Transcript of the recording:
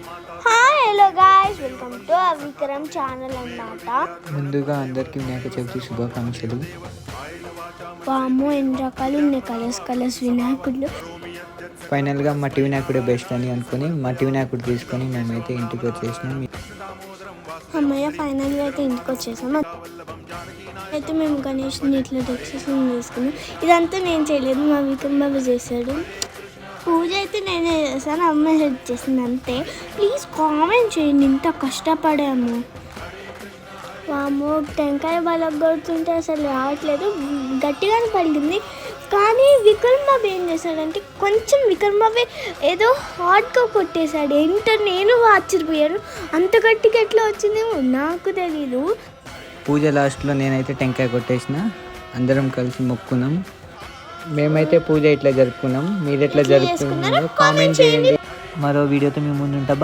Hi hello guys, welcome to Vikram channel అన్నమాట. ముందుగా అందరికీ వినాయక చవితి శుభాకాంక్షలు. వామ్మో, ఎన్ని రకాలు ఉన్నాయి, కలర్స్ వినాయకుడు. ఫైనల్గా మట్టి వినాయకుడే బెస్ట్ అని అనుకుని మట్టి వినాయకుడు తీసుకొని మేమైతే ఇంటికి వచ్చేసినాం. అమ్మయ్య, ఫైనల్గా అయితే ఇంటికి వచ్చేసాం. అయితే మేము గణేష్ని ఇట్లా డెకరేషన్ చేసుకున్నాం. ఇదంతా నేను చేయలేదు, మా విక్రమ్ బాబు చేశాడు. పూజ అయితే నేనే చేశాను, అమ్మ హెల్ప్ చేసింది అంతే. ప్లీజ్ కామెంట్ చేయండి, ఇంత కష్టపడాము. వామ్మో, టెంకాయ బాలకు కొడుతుంటే అసలు రావట్లేదు, గట్టిగానే పలిగింది. కానీ విక్రమ్ బాబు ఏం చేశాడంటే కొంచెం విక్రమ్ బాబు ఏదో హాట్గా కొట్టేశాడు. ఏంటో నేను ఆశ్చర్యపోయాను, అంత గట్టిగా ఎట్లా వచ్చిందేమో నాకు తెలీదు. పూజ లాస్ట్లో నేనైతే టెంకాయ కొట్టేసిన, అందరం కలిసి మొక్కున్నాం. మేమైతే పూజ ఇట్లా జరుపుకున్నాం. మీరు ఎట్లా జరుపుకున్నారో కామెంట్ చేయండి. మరో వీడియోతో మేము ముందుంటాం.